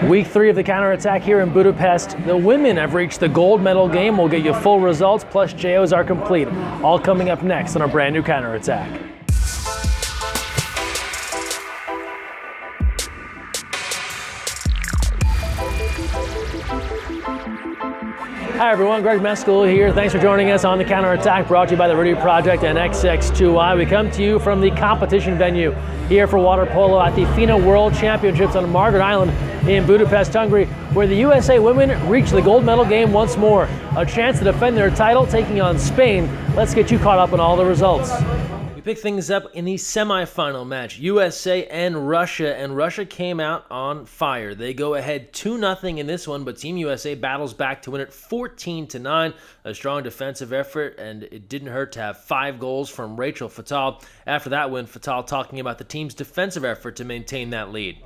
Week 3 of the counterattack here in Budapest. The women have reached the gold medal game. We'll get you full results, plus JOs are complete. All coming up next on a brand new counterattack. Hi everyone, Greg Mescall here. Thanks for joining us on the counterattack, brought to you by the Rudy Project and XX2I. We come to you from the competition venue here for water polo at the FINA World Championships on Margaret Island in Budapest, Hungary, where the USA women reach the gold medal game once more. A chance to defend their title, taking on Spain. Let's get you caught up on all the results. We pick things up in the semifinal match, USA and Russia came out on fire. They go ahead 2-0 in this one, but Team USA battles back to win it 14-9. A strong defensive effort, and it didn't hurt to have 5 goals from Rachel Fatal. After that win, Fatal talking about the team's defensive effort to maintain that lead.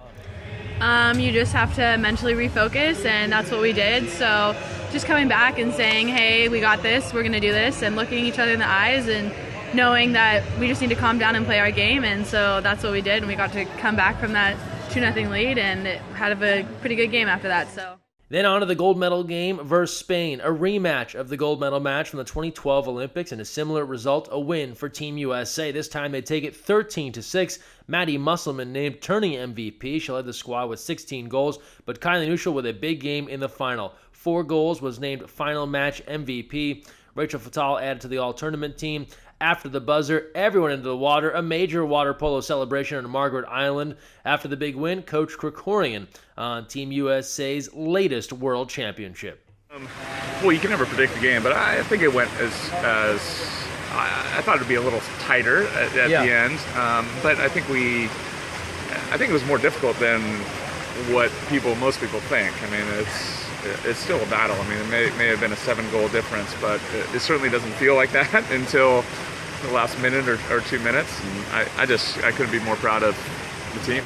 You just have to mentally refocus, and that's what we did. So just coming back and saying, hey, we got this, we're going to do this, and looking each other in the eyes and knowing that we just need to calm down and play our game. And so that's what we did, and we got to come back from that 2-0 lead and had a pretty good game after that. So. Then on to the gold medal game versus Spain, a rematch of the gold medal match from the 2012 Olympics, and a similar result, a win for Team USA. This time they take it 13-6. Maddie Musselman named tourney MVP. She led the squad with 16 goals, but Kylie Nuschel with a big game in the final. 4 goals, was named final match MVP. Rachel Fatal added to the all-tournament team. After the buzzer, everyone into the water, a major water polo celebration on Margaret Island. After the big win, Coach Krikorian on Team USA's latest World Championship. Well, you can never predict the game, but I think it went as I thought it would be a little tighter at the end. But I think it was more difficult than what most people think. I mean, it's still a battle. I mean, it may have been a 7-goal difference, but it certainly doesn't feel like that until the last minute or 2 minutes. And I couldn't be more proud of the team.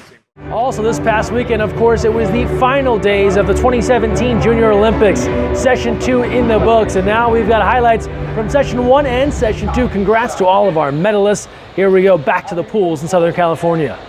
Also this past weekend, of course, it was the final days of the 2017 Junior Olympics. Session 2 in the books, and now we've got highlights from Session 1 and Session 2. Congrats to all of our medalists. Here we go, back to the pools in Southern California.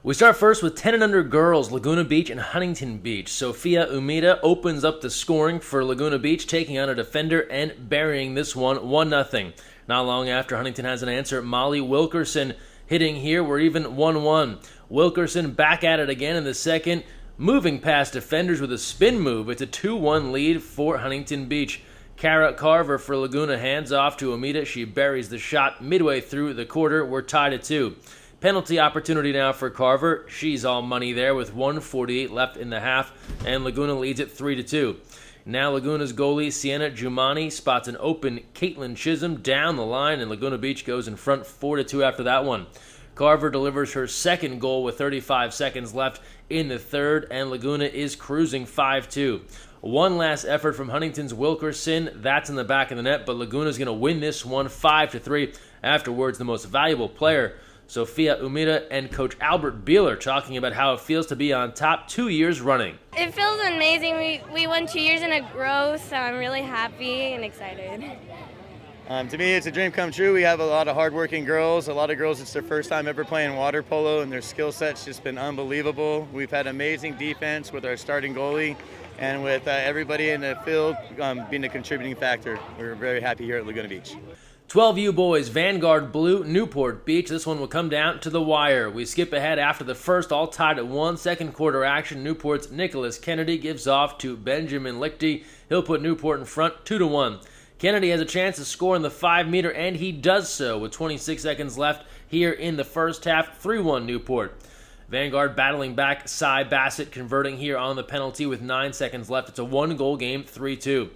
We start first with 10 and under girls, Laguna Beach and Huntington Beach. Sofia Umida opens up the scoring for Laguna Beach, taking on a defender and burying this one 1-0. Not long after, Huntington has an answer. Molly Wilkerson hitting here. We're even 1-1. Wilkerson back at it again in the second, moving past defenders with a spin move. It's a 2-1 lead for Huntington Beach. Kara Carver for Laguna hands off to Umida. She buries the shot midway through the quarter. We're tied at 2. Penalty opportunity now for Carver. She's all money there with 1:48 left in the half, and Laguna leads it 3-2. Now Laguna's goalie, Sienna Giumani, spots an open Caitlin Chisholm down the line, and Laguna Beach goes in front 4-2 after that one. Carver delivers her second goal with 35 seconds left in the third, and Laguna is cruising 5-2. One last effort from Huntington's Wilkerson. That's in the back of the net, but Laguna's going to win this one 5-3. Afterwards, the most valuable player, Sofia Umida, and Coach Albert Beeler talking about how it feels to be on top 2 years running. It feels amazing. We won 2 years in a row, so I'm really happy and excited. To me, it's a dream come true. We have a lot of hardworking girls. A lot of girls, it's their first time ever playing water polo, and their skill set's just been unbelievable. We've had amazing defense with our starting goalie, and with everybody in the field being a contributing factor. We're very happy here at Laguna Beach. 12U boys, Vanguard Blue, Newport Beach. This one will come down to the wire. We skip ahead after the first, all tied at 1. Second quarter action, Newport's Nicholas Kennedy gives off to Benjamin Lichty. He'll put Newport in front 2-1. Kennedy has a chance to score in the 5-meter, and he does so with 26 seconds left here in the first half. 3-1 Newport. Vanguard battling back. Cy Bassett converting here on the penalty with 9 seconds left. It's a 1-goal game, 3-2.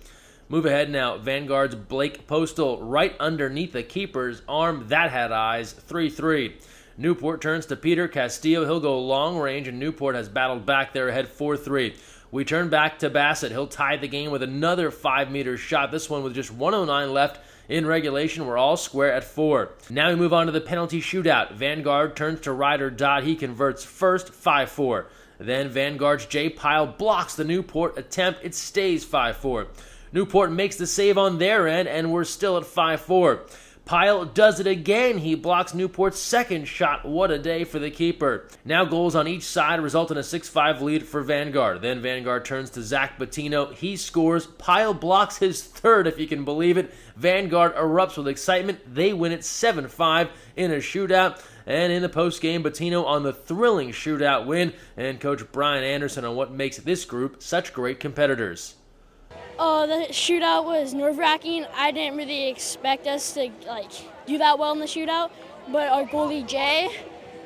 Move ahead now. Vanguard's Blake Postal right underneath the keeper's arm. That had eyes. 3-3. Newport turns to Peter Castillo. He'll go long range, and Newport has battled back there ahead 4-3. We turn back to Bassett. He'll tie the game with another 5-meter shot. This one with just 1:09 left in regulation. We're all square at 4. Now we move on to the penalty shootout. Vanguard turns to Ryder Dodd. He converts first, 5-4. Then Vanguard's Jay Pyle blocks the Newport attempt. It stays 5-4. Newport makes the save on their end, and we're still at 5-4. Pyle does it again. He blocks Newport's second shot. What a day for the keeper. Now goals on each side result in a 6-5 lead for Vanguard. Then Vanguard turns to Zach Bettino. He scores. Pyle blocks his third, if you can believe it. Vanguard erupts with excitement. They win it 7-5 in a shootout. And in the postgame, Bettino on the thrilling shootout win. And Coach Brian Anderson on what makes this group such great competitors. The shootout was nerve-wracking. I didn't really expect us to do that well in the shootout, but our goalie Jay,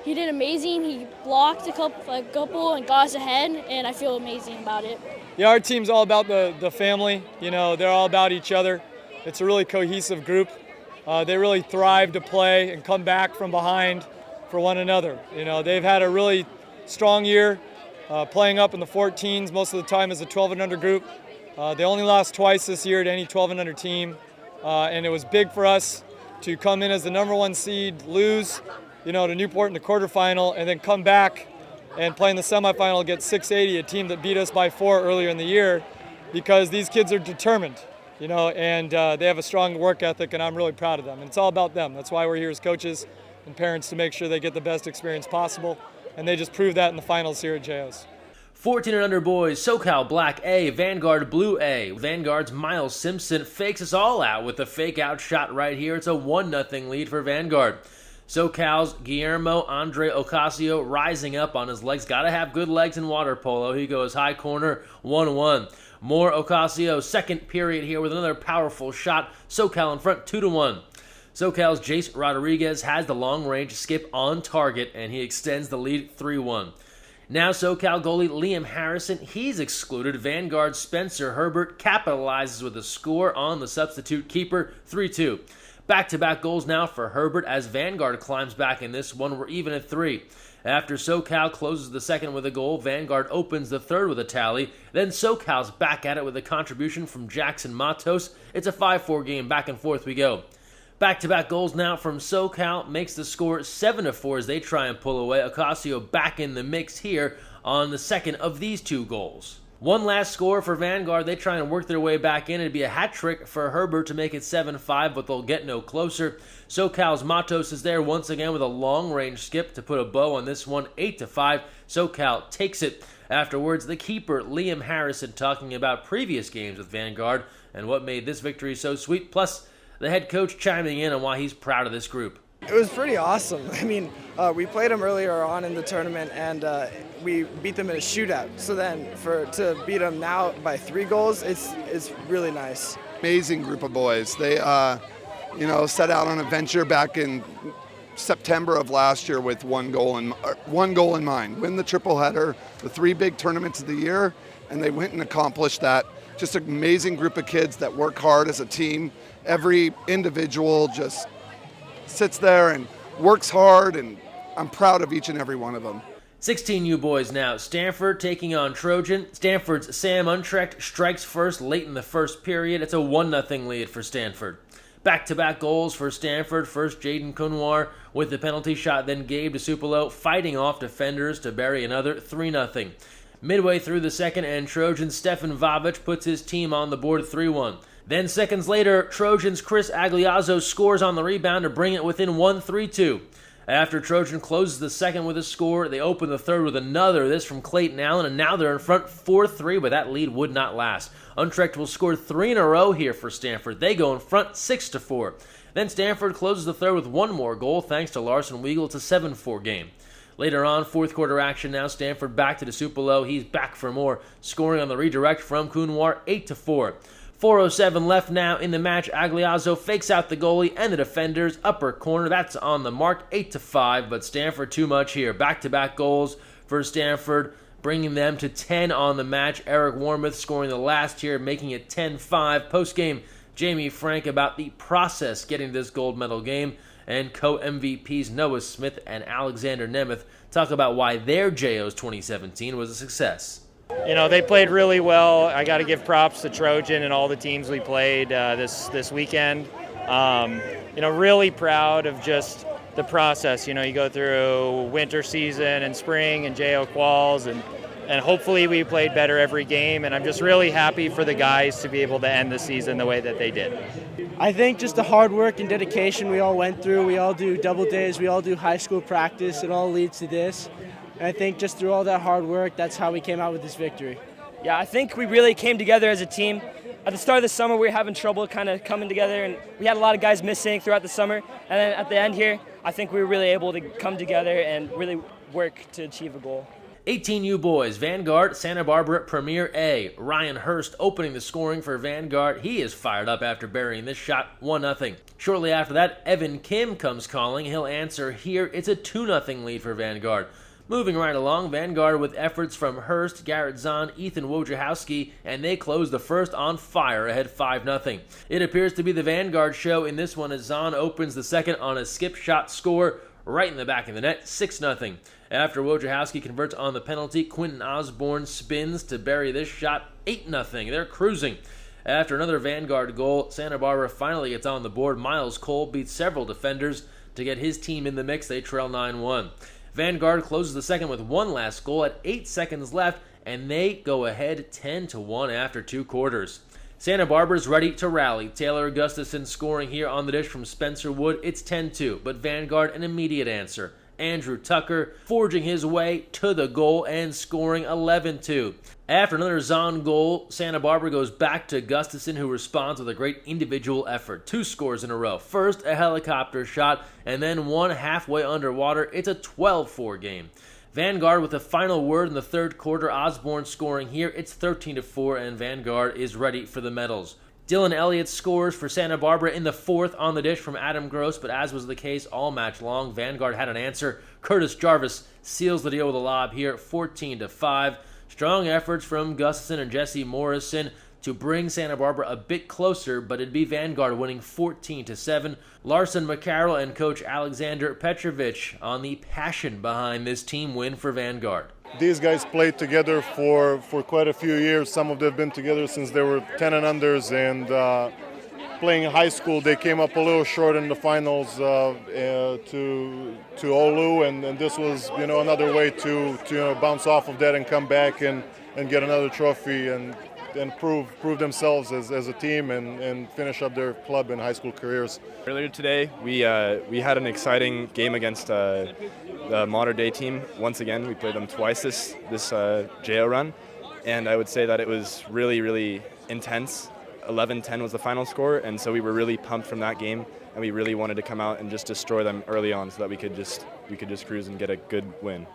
he did amazing. He blocked a couple and got us ahead, and I feel amazing about it. Yeah, our team's all about the family. You know, they're all about each other. It's a really cohesive group. They really thrive to play and come back from behind for one another. You know, they've had a really strong year, playing up in the 14s most of the time as a 12 and under group. They only lost twice this year to any 12 and under team, and it was big for us to come in as the number 1 seed, lose, to Newport in the quarterfinal, and then come back and play in the semifinal against 680, a team that beat us by 4 earlier in the year, because these kids are determined, and they have a strong work ethic, and I'm really proud of them. And it's all about them. That's why we're here as coaches and parents, to make sure they get the best experience possible, and they just proved that in the finals here at JOs. 14 and under boys, SoCal Black A, Vanguard Blue A. Vanguard's Miles Simpson fakes us all out with a fake out shot right here. It's a 1-0 lead for Vanguard. SoCal's Guillermo Andre Ocasio rising up on his legs. Got to have good legs in water polo. He goes high corner, 1-1. More Ocasio, second period here with another powerful shot. SoCal in front, 2-1. SoCal's Jace Rodriguez has the long-range skip on target, and he extends the lead 3-1. Now SoCal goalie Liam Harrison, he's excluded. Vanguard's Spencer Herbert capitalizes with a score on the substitute keeper, 3-2. Back-to-back goals now for Herbert as Vanguard climbs back in this one. We're even at 3. After SoCal closes the second with a goal, Vanguard opens the third with a tally. Then SoCal's back at it with a contribution from Jackson Matos. It's a 5-4 game. Back and forth we go. Back-to-back goals now from SoCal makes the score 7-4 as they try and pull away. Ocasio back in the mix here on the second of these 2 goals. One last score for Vanguard. They try and work their way back in. It'd be a hat trick for Herbert to make it 7-5, but they'll get no closer. SoCal's Matos is there once again with a long-range skip to put a bow on this one, 8-5. SoCal takes it. Afterwards, the keeper, Liam Harrison, talking about previous games with Vanguard and what made this victory so sweet, plus the head coach chiming in on why he's proud of this group. It was pretty awesome. I mean, we played them earlier on in the tournament, and we beat them in a shootout. So then to beat them now by 3 goals, it's really nice. Amazing group of boys. They, set out on a venture back in September of last year with one goal in mind: win the triple header, the 3 big tournaments of the year, and they went and accomplished that. Just an amazing group of kids that work hard as a team. Every individual just sits there and works hard, and I'm proud of each and every one of them. 16U boys now. Stanford taking on Trojan. Stanford's Sam Untrecht strikes first late in the first period. It's a 1-0 lead for Stanford. Back-to-back goals for Stanford. First Jaden Kunwar with the penalty shot, then Gabe DeSupolo fighting off defenders to bury another 3-0. Midway through the second, and Trojan's Stefan Vavic puts his team on the board 3-1. Then seconds later, Trojans' Chris Agliazzo scores on the rebound to bring it within 1-3-2. After Trojan closes the second with a score, they open the third with another, this from Clayton Allen, and now they're in front 4-3, but that lead would not last. Untrecht will score 3 in a row here for Stanford. They go in front 6-4. Then Stanford closes the third with one more goal thanks to Larson Weigel. It's a 7-4 game. Later on, fourth quarter action now. Stanford back to DeSupolo. He's back for more, scoring on the redirect from Kunwar, 8-4. 4:07 left now in the match. Agliazzo fakes out the goalie and the defenders. Upper corner, that's on the mark, 8-5, but Stanford too much here. Back-to-back goals for Stanford, bringing them to 10 on the match. Eric Warmoth scoring the last here, making it 10-5. Post-game, Jamie Frank about the process getting this gold medal game, and co-MVPs Noah Smith and Alexander Nemeth talk about why their JOs 2017 was a success. You know, they played really well. I got to give props to Trojan and all the teams we played this weekend. Really proud of just the process. You know, you go through winter season and spring and JO quals, and and hopefully we played better every game, and I'm just really happy for the guys to be able to end the season the way that they did. I think just the hard work and dedication we all went through. We all do double days. We all do high school practice. It all leads to this. And I think just through all that hard work, that's how we came out with this victory. Yeah, I think we really came together as a team. At the start of the summer, we were having trouble kind of coming together, and we had a lot of guys missing throughout the summer. And then at the end here, I think we were really able to come together and really work to achieve a goal. 18U boys, Vanguard, Santa Barbara Premier A. Ryan Hurst opening the scoring for Vanguard. He is fired up after burying this shot 1-0. Shortly after that, Evan Kim comes calling. He'll answer here. It's a 2-0 lead for Vanguard. Moving right along, Vanguard with efforts from Hurst, Garrett Zahn, Ethan Wojciechowski, and they close the first on fire, ahead 5-0. It appears to be the Vanguard show in this one as Zahn opens the second on a skip shot score right in the back of the net, 6-0. After Wojciechowski converts on the penalty, Quentin Osborne spins to bury this shot, 8-0. They're cruising. After another Vanguard goal, Santa Barbara finally gets on the board. Miles Cole beats several defenders to get his team in the mix. They trail 9-1. Vanguard closes the second with one last goal at 8 seconds left, and they go ahead 10-1 after 2 quarters. Santa Barbara's ready to rally. Taylor Gustafson scoring here on the dish from Spencer Wood. It's 10-2, but Vanguard an immediate answer. Andrew Tucker forging his way to the goal and scoring 11-2. After another Zahn goal, Santa Barbara goes back to Gustafson, who responds with a great individual effort. 2 scores in a row. First, a helicopter shot, and then one halfway underwater. It's a 12-4 game. Vanguard with the final word in the third quarter. Osborne scoring here. It's 13-4, and Vanguard is ready for the medals. Dylan Elliott scores for Santa Barbara in the fourth on the dish from Adam Gross, but as was the case all match long, Vanguard had an answer. Curtis Jarvis seals the deal with a lob here, 14-5. Strong efforts from Gustafson and Jesse Morrison to bring Santa Barbara a bit closer, but it'd be Vanguard winning 14-7. Larson McCarroll and coach Alexander Petrovich on the passion behind this team win for Vanguard. These guys played together for quite a few years. Some of them have been together since they were 10 and unders, and playing in high school, they came up a little short in the finals to Oulu, and this was another way to bounce off of that and come back and get another trophy and prove themselves as a team and finish up their club and high school careers. Earlier today, we had an exciting game against the Modern Day team. Once again, we played them twice this JO run, and I would say that it was really, really intense. 11-10 was the final score, and so we were really pumped from that game, and we really wanted to come out and just destroy them early on so that we could just cruise and get a good win.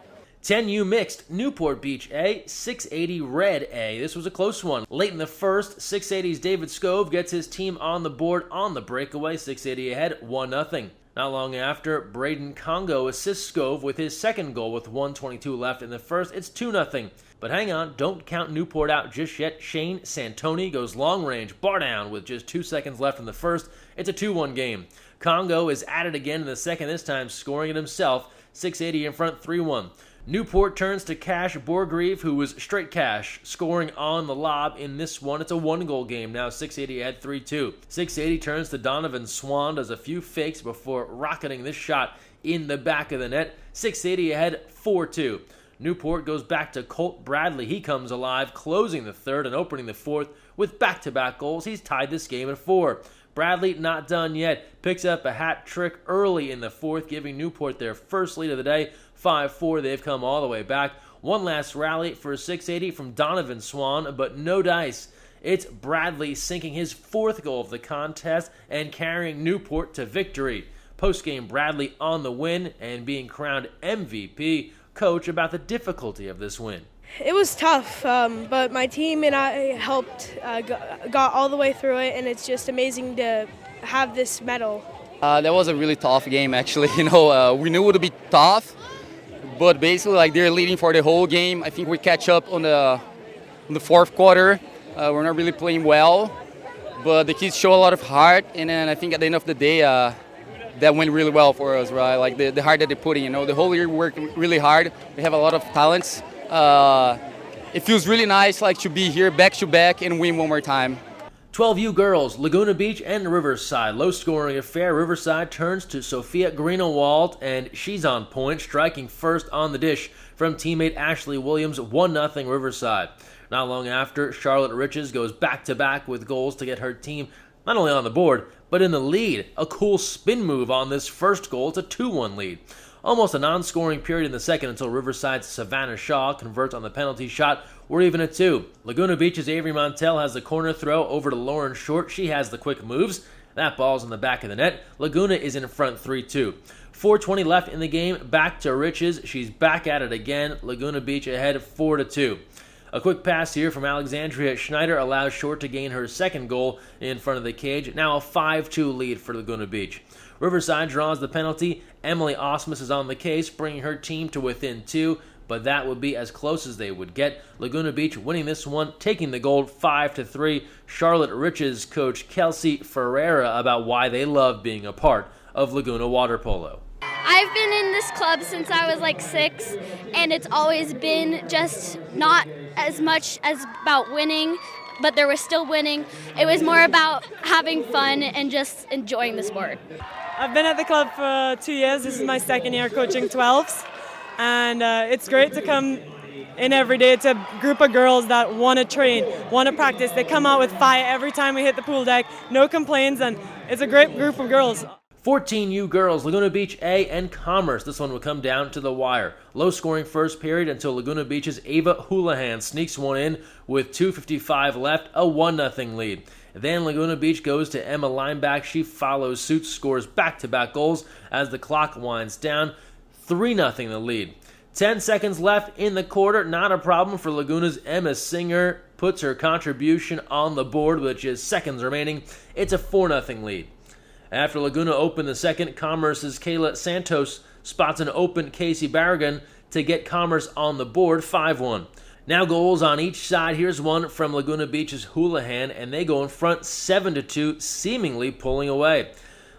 10U mixed, Newport Beach A, 680 Red A. This was a close one. Late in the first, 680's David Scove gets his team on the board on the breakaway, 680 ahead, 1-0. Not long after, Braden Congo assists Scove with his second goal with 1:22 left in the first. It's 2-0. But hang on, don't count Newport out just yet. Shane Santoni goes long range, bar down with just 2 seconds left in the first. It's a 2-1 game. Congo is at it again in the second, this time scoring it himself. 680 in front, 3-1. Newport turns to Cash Borgreave, who was straight cash, scoring on the lob in this one. It's a 1-goal game now, 680 ahead, 3-2. 680 turns to Donovan Swan, does a few fakes before rocketing this shot in the back of the net. 680 ahead, 4-2. Newport goes back to Colt Bradley. He comes alive, closing the third and opening the fourth with back-to-back goals. He's tied this game at 4. Bradley not done yet. Picks up a hat trick early in the fourth, giving Newport their first lead of the day. 5-4, they've come all the way back. One last rally for 680 from Donovan Swan, but no dice. It's Bradley sinking his fourth goal of the contest and carrying Newport to victory. Post-game, Bradley on the win and being crowned MVP. Coach, about the difficulty of this win. It was tough, but my team and I helped, got all the way through it, and it's just amazing to have this medal. That was a really tough game, actually. We knew it would be tough, but basically, they're leading for the whole game. I think we catch up on the fourth quarter. We're not really playing well, but the kids show a lot of heart, and then I think at the end of the day, that went really well for us, right? The heart that they put in, the whole year we worked really hard. We have a lot of talents. It feels really nice to be here back to back and win one more time. 12U girls, Laguna Beach and Riverside. Low-scoring affair. Riverside turns to Sophia Greenewald, and she's on point, striking first on the dish from teammate Ashley Williams. 1-0 Riverside. Not long after, Charlotte Riches goes back-to-back with goals to get her team not only on the board, but in the lead. A cool spin move on this first goal. It's a 2-1 lead. Almost a non-scoring period in the second until Riverside's Savannah Shaw converts on the penalty shot. We're even at 2. Laguna Beach's Avery Montel has the corner throw over to Lauren Short. She has the quick moves. That ball's in the back of the net. Laguna is in front 3-2. 4:20 left in the game. Back to Riches. She's back at it again. Laguna Beach ahead 4-2. A quick pass here from Alexandria Schneider allows Short to gain her second goal in front of the cage. Now a 5-2 lead for Laguna Beach. Riverside draws the penalty. Emily Osmus is on the case, bringing her team to within 2, but that would be as close as they would get. Laguna Beach winning this one, taking the gold 5-3. Charlotte Riches coach Kelsey Ferreira about why they love being a part of Laguna Water Polo. I've been in this club since I was like 6, and it's always been just not as much as about winning, but there was still winning. It was more about having fun and just enjoying the sport. I've been at the club for 2 years. This is my second year coaching 12s, and it's great to come in every day. It's a group of girls that want to train, want to practice. They come out with fire every time we hit the pool deck, no complaints, and it's a great group of girls. 14U girls, Laguna Beach A and Commerce. This one will come down to the wire. Low-scoring first period until Laguna Beach's Ava Houlihan sneaks one in with 2:55 left, a 1-0 lead. Then Laguna Beach goes to Emma Lineback. She follows suit, scores back-to-back goals as the clock winds down. 3-0 the lead. 10 seconds left in the quarter. Not a problem for Laguna's Emma Singer. Puts her contribution on the board with just seconds remaining. It's a 4-0 lead. After Laguna opened the second, Commerce's Kayla Santos spots an open Casey Barragan to get Commerce on the board, 5-1. Now goals on each side. Here's one from Laguna Beach's Houlihan, and they go in front 7-2, seemingly pulling away.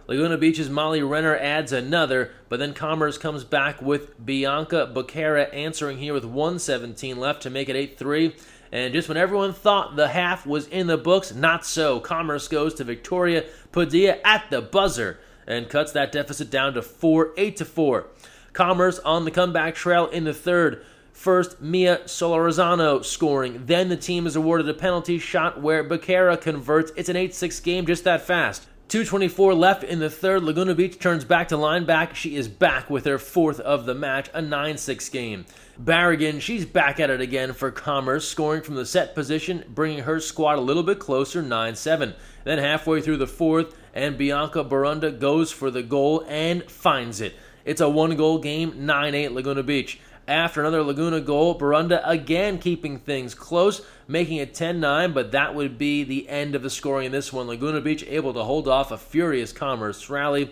Laguna Beach's Molly Renner adds another, but then Commerce comes back with Bianca Becerra answering here with 1:17 left to make it 8-3. And just when everyone thought the half was in the books, not so. Commerce goes to Victoria Padilla at the buzzer and cuts that deficit down to 8-4. Commerce on the comeback trail in the third. First, Mia Solorzano scoring. Then the team is awarded a penalty shot where Becerra converts. It's an 8-6 game just that fast. 2:24 left in the third. Laguna Beach turns back to lineback. She is back with her fourth of the match, a 9-6 game. Barragan, she's back at it again for Commerce, scoring from the set position, bringing her squad a little bit closer, 9-7. Then halfway through the fourth, and Bianca Barunda goes for the goal and finds it. It's a one-goal game, 9-8 Laguna Beach. After another Laguna goal, Barunda again keeping things close, making it 10-9, but that would be the end of the scoring in this one. Laguna Beach able to hold off a furious Commerce rally.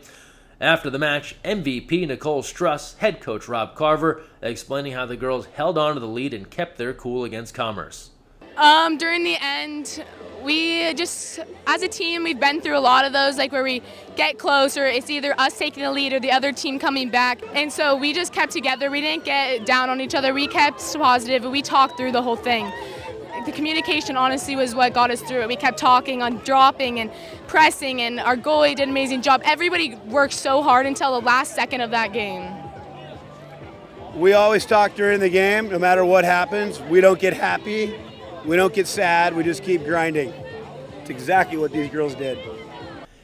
After the match, MVP Nicole Struss, head coach Rob Carver, explaining how the girls held on to the lead and kept their cool against Commerce. During the end, we just, as a team, we've been through a lot of those, like where we get close or it's either us taking the lead or the other team coming back. And so we just kept together. We didn't get down on each other. We kept positive and we talked through the whole thing. The communication, honestly, was what got us through it. We kept talking on dropping and pressing, and our goalie did an amazing job. Everybody worked so hard until the last second of that game. We always talk during the game, no matter what happens. We don't get happy. We don't get sad. We just keep grinding. It's exactly what these girls did.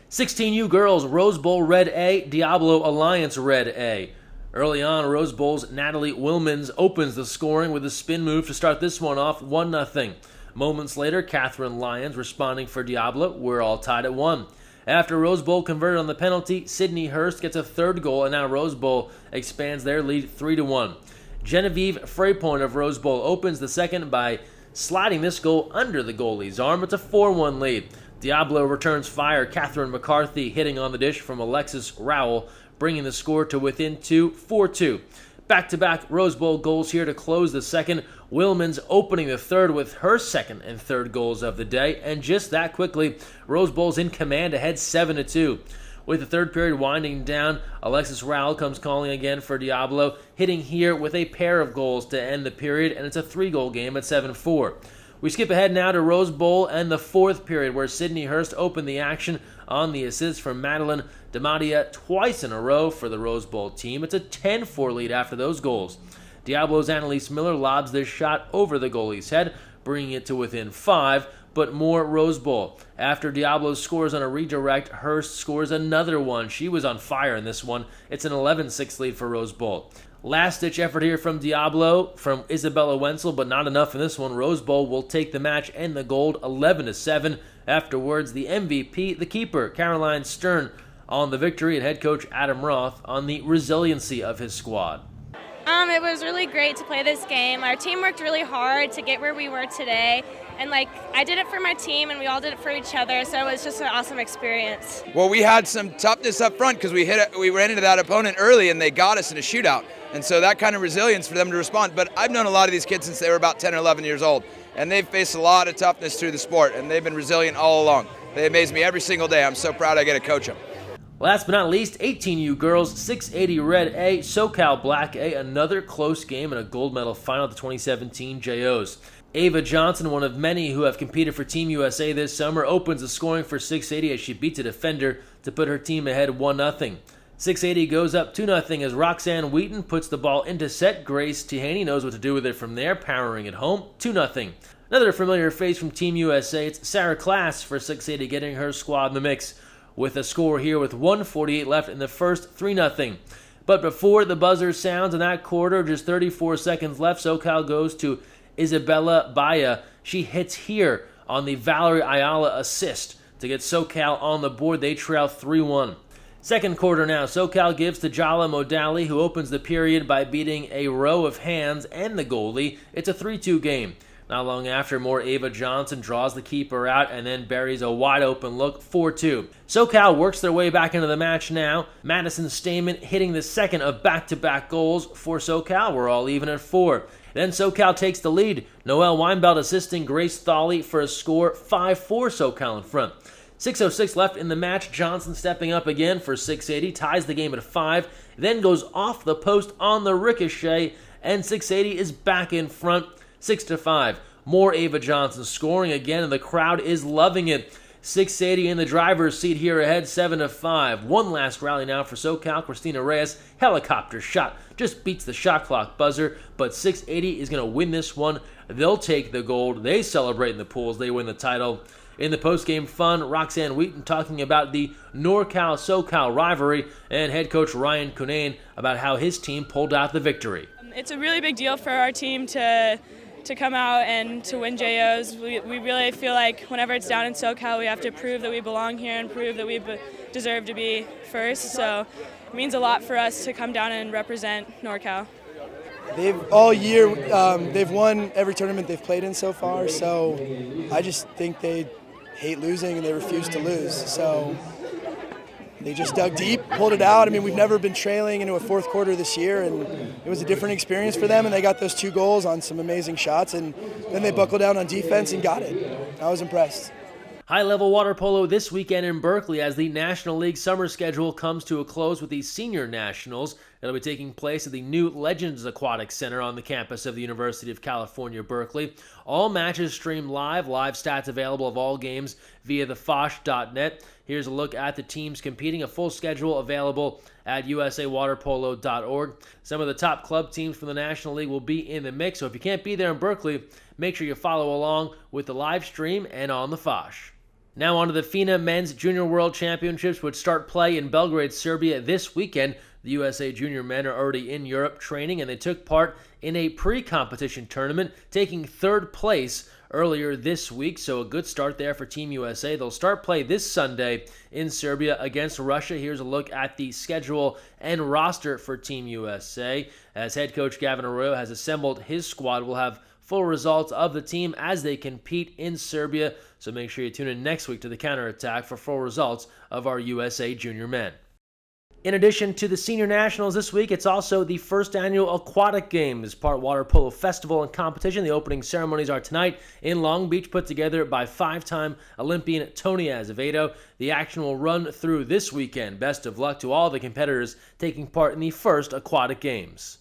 16U girls, Rose Bowl Red A, Diablo Alliance Red A. Early on, Rose Bowl's Natalie Wilmans opens the scoring with a spin move to start this one off 1-0. Moments later, Catherine Lyons responding for Diablo. We're all tied at 1. After Rose Bowl converted on the penalty, Sydney Hurst gets a third goal, and now Rose Bowl expands their lead 3-1. Genevieve Freypoint of Rose Bowl opens the second by sliding this goal under the goalie's arm. It's a 4-1 lead. Diablo returns fire. Catherine McCarthy hitting on the dish from Alexis Rowell, bringing the score to within 2, 4-2. Back-to-back Rose Bowl goals here to close the second. Wilmans opening the third with her second and third goals of the day. And just that quickly, Rose Bowl's in command ahead 7-2. With the third period winding down, Alexis Rowell comes calling again for Diablo, hitting here with a pair of goals to end the period, and it's a 3-goal game at 7-4. We skip ahead now to Rose Bowl and the fourth period, where Sydney Hurst opened the action on the assist from Madeline Damadia twice in a row for the Rose Bowl team. It's a 10-4 lead after those goals. Diablo's Annalise Miller lobs this shot over the goalie's head, bringing it to within 5, but more Rose Bowl. After Diablo scores on a redirect, Hurst scores another one. She was on fire in this one. It's an 11-6 lead for Rose Bowl. Last-ditch effort here from Diablo, from Isabella Wenzel, but not enough in this one. Rose Bowl will take the match and the gold 11-7. Afterwards, the MVP, the keeper, Caroline Stern, on the victory, and head coach Adam Roth on the resiliency of his squad. It was really great to play this game. Our team worked really hard to get where we were today. And I did it for my team and we all did it for each other, so it was just an awesome experience. Well, we had some toughness up front because we ran into that opponent early and they got us in a shootout. And so that kind of resilience for them to respond. But I've known a lot of these kids since they were about 10 or 11 years old. And they've faced a lot of toughness through the sport and they've been resilient all along. They amaze me every single day. I'm so proud I get to coach them. Last but not least, 18U girls, 680 Red A, SoCal Black A, another close game and a gold medal final at the 2017 JOs. Ava Johnson, one of many who have competed for Team USA this summer, opens the scoring for 680 as she beats a defender to put her team ahead 1-0. 680 goes up 2-0 as Roxanne Wheaton puts the ball into set. Grace Tihaney knows what to do with it from there, powering it home, 2-0. Another familiar face from Team USA, it's Sarah Klass for 680 getting her squad in the mix, with a score here with 1:48 left in the first, 3-0. But before the buzzer sounds in that quarter, just 34 seconds left, SoCal goes to Isabella Baya. She hits here on the Valerie Ayala assist to get SoCal on the board. They trail 3-1. Second quarter now, SoCal gives to Jala Modali, who opens the period by beating a row of hands and the goalie. It's a 3-2 game. Not long after, more Ava Johnson draws the keeper out and then buries a wide-open look, 4-2. SoCal works their way back into the match now. Madison Stamen hitting the second of back-to-back goals for SoCal. We're all even at 4. Then SoCal takes the lead. Noelle Weinbelt assisting Grace Thawley for a score, 5-4 SoCal in front. 6:06 left in the match. Johnson stepping up again for 680, ties the game at 5, then goes off the post on the ricochet, and 680 is back in front, 6-5. More Ava Johnson scoring again, and the crowd is loving it. 680 in the driver's seat here ahead, 7-5. One last rally now for SoCal. Christina Reyes, helicopter shot, just beats the shot clock buzzer, but 680 is going to win this one. They'll take the gold. They celebrate in the pools. They win the title. In the post-game fun, Roxanne Wheaton talking about the NorCal-SoCal rivalry, and head coach Ryan Cunane about how his team pulled out the victory. It's a really big deal for our team to come out and to win JOs. We really feel like whenever it's down in SoCal, we have to prove that we belong here and prove that we deserve to be first. So it means a lot for us to come down and represent NorCal. They've all year, they've won every tournament they've played in so far, so I just think they hate losing and they refuse to lose. So they just dug deep, pulled it out. I mean, we've never been trailing into a fourth quarter this year, and it was a different experience for them, and they got those 2 goals on some amazing shots, and then they buckled down on defense and got it. I was impressed. High-level water polo this weekend in Berkeley as the National League summer schedule comes to a close with the Senior Nationals. It'll be taking place at the new Legends Aquatic Center on the campus of the University of California, Berkeley. All matches streamed live stats available of all games via thefosh.net. Here's a look at the teams competing, a full schedule available at usawaterpolo.org. Some of the top club teams from the National League will be in the mix, so if you can't be there in Berkeley, make sure you follow along with the live stream and on the Fosh. Now on to the FINA Men's Junior World Championships, which start play in Belgrade, Serbia this weekend. The USA Junior men are already in Europe training, and they took part in a pre-competition tournament, taking 3rd place earlier this week, so a good start there for Team USA. They'll start play this Sunday in Serbia against Russia. Here's a look at the schedule and roster for Team USA. As head coach Gavin Arroyo has assembled his squad, we'll have full results of the team as they compete in Serbia, so make sure you tune in next week to the counterattack for full results of our USA Junior men. In addition to the Senior Nationals this week, it's also the first annual Aquatic Games, part water polo festival and competition. The opening ceremonies are tonight in Long Beach, put together by 5-time Olympian Tony Azevedo. The action will run through this weekend. Best of luck to all the competitors taking part in the first Aquatic Games.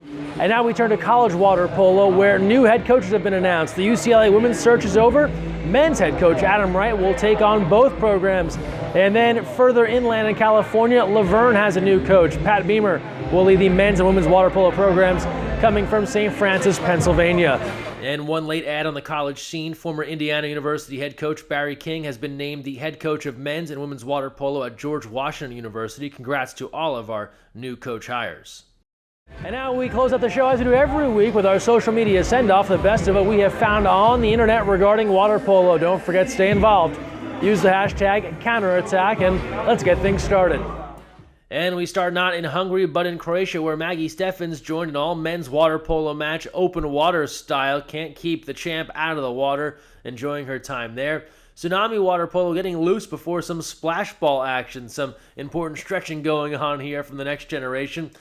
And now we turn to college water polo, where new head coaches have been announced. The UCLA women's search is over. Men's head coach Adam Wright will take on both programs. And then further inland in California, Laverne has a new coach. Pat Beamer will lead the men's and women's water polo programs, coming from St. Francis, Pennsylvania. And one late ad on the college scene, former Indiana University head coach Barry King has been named the head coach of men's and women's water polo at George Washington University. Congrats to all of our new coach hires. And now we close out the show as we do every week with our social media send-off, the best of what we have found on the internet regarding water polo. Don't forget to stay involved. Use the hashtag counterattack, and let's get things started. And we start not in Hungary, but in Croatia, where Maggie Steffens joined an all-men's water polo match, open water style. Can't keep the champ out of the water, enjoying her time there. Tsunami water polo getting loose before some splash ball action. Some important stretching going on here from the next generation.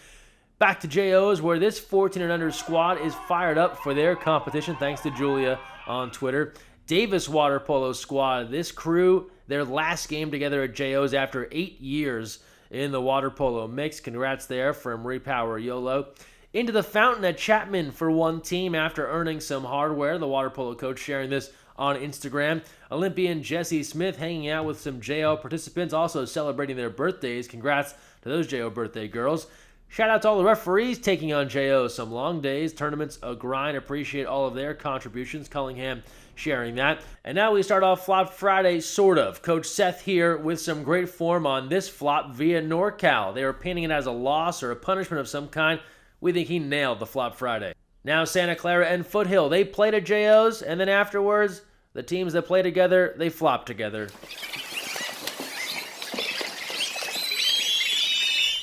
Back to JOs, where this 14 and under squad is fired up for their competition, thanks to Julia on Twitter. Davis water polo squad, this crew, their last game together at JOs after 8 years in the water polo mix. Congrats there from Repower YOLO. Into the fountain at Chapman for one team after earning some hardware. The water polo coach sharing this on Instagram. Olympian Jesse Smith hanging out with some JO participants, also celebrating their birthdays. Congrats to those JO birthday girls. Shout out to all the referees taking on JO. Some long days, tournaments, a grind. Appreciate all of their contributions. Cullingham sharing that. And now we start off Flop Friday, sort of. Coach Seth here with some great form on this flop via NorCal. They were painting it as a loss or a punishment of some kind. We think he nailed the Flop Friday. Now Santa Clara and Foothill. They played at JOs, and then afterwards, the teams that play together, they flop together.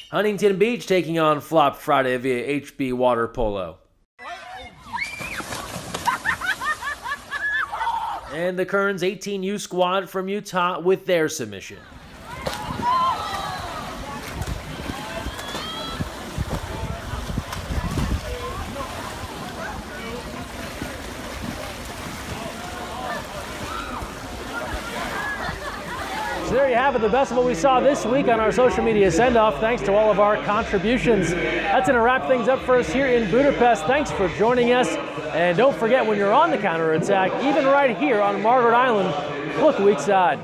Huntington Beach taking on Flop Friday via HB Water Polo. And the Kearns 18U squad from Utah with their submission. So there you have it, the best of what we saw this week on our social media send-off. Thanks to all of our contributions. That's going to wrap things up for us here in Budapest. Thanks for joining us. And don't forget, when you're on the counterattack, even right here on Margaret Island, look weak side.